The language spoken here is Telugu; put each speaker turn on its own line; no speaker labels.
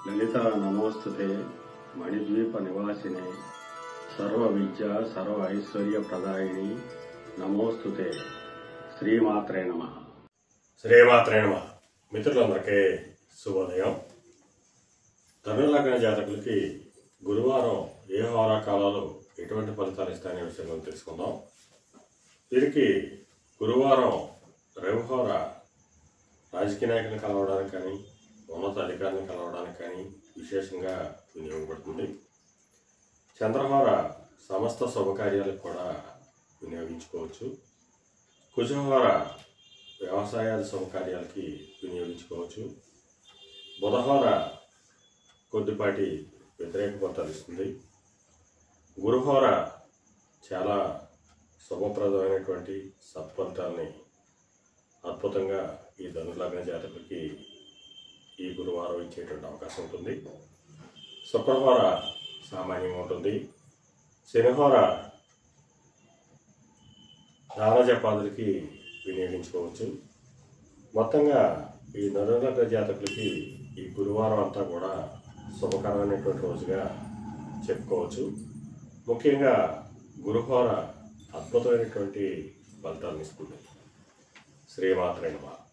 లలిత నమోస్తుతే మణిద్వీప నివాసినే సర్వ విద్య సర్వ ఐశ్వర్య ప్రదాయిని నమోస్తుతే శ్రీమాత్రే నమః.
శ్రీమాత్రే నమః. మిత్రులందరికీ శుభోదయం. ధనుర్లగ్న జాతకులకి గురువారం ఏ హోరాకాలాలు ఎటువంటి ఫలితాలు ఇస్తాయనే విషయం గురించి తెలుసుకుందాం. వీరికి గురువారం రవిహోర రాజకీయ నాయకులను కలవడానికి కానీ ఉన్నత అధికారులను కలవడానికి కానీ విశేషంగా వినియోగపడుతుంది. చంద్రహోర సమస్త శుభకార్యాలకు కూడా వినియోగించుకోవచ్చు. కుజహోర వ్యవసాయాది శుభకార్యాలకి వినియోగించుకోవచ్చు. బుధహోర కొద్దిపాటి వ్యతిరేక ఫలితాలు ఇస్తుంది. గురుహోర చాలా శుభప్రదమైనటువంటి సత్ఫలితాలని అద్భుతంగా ఈ ధనుర్లగ్న జాతకులకి ఈ గురువారం ఇచ్చేటువంటి అవకాశం ఉంటుంది. శుక్రహోర సామాన్యంగా ఉంటుంది. శనిహోర దాన జపాదులకి వినియోగించుకోవచ్చు. మొత్తంగా ఈ ధనుర్లగ్న జాతకులకి ఈ గురువారం అంతా కూడా శుభకరమైనటువంటి రోజుగా చెప్పుకోవచ్చు. ముఖ్యంగా గురుహోర అద్భుతమైనటువంటి ఫలితాలను ఇస్తుంది. శ్రీమాత్రే నమః.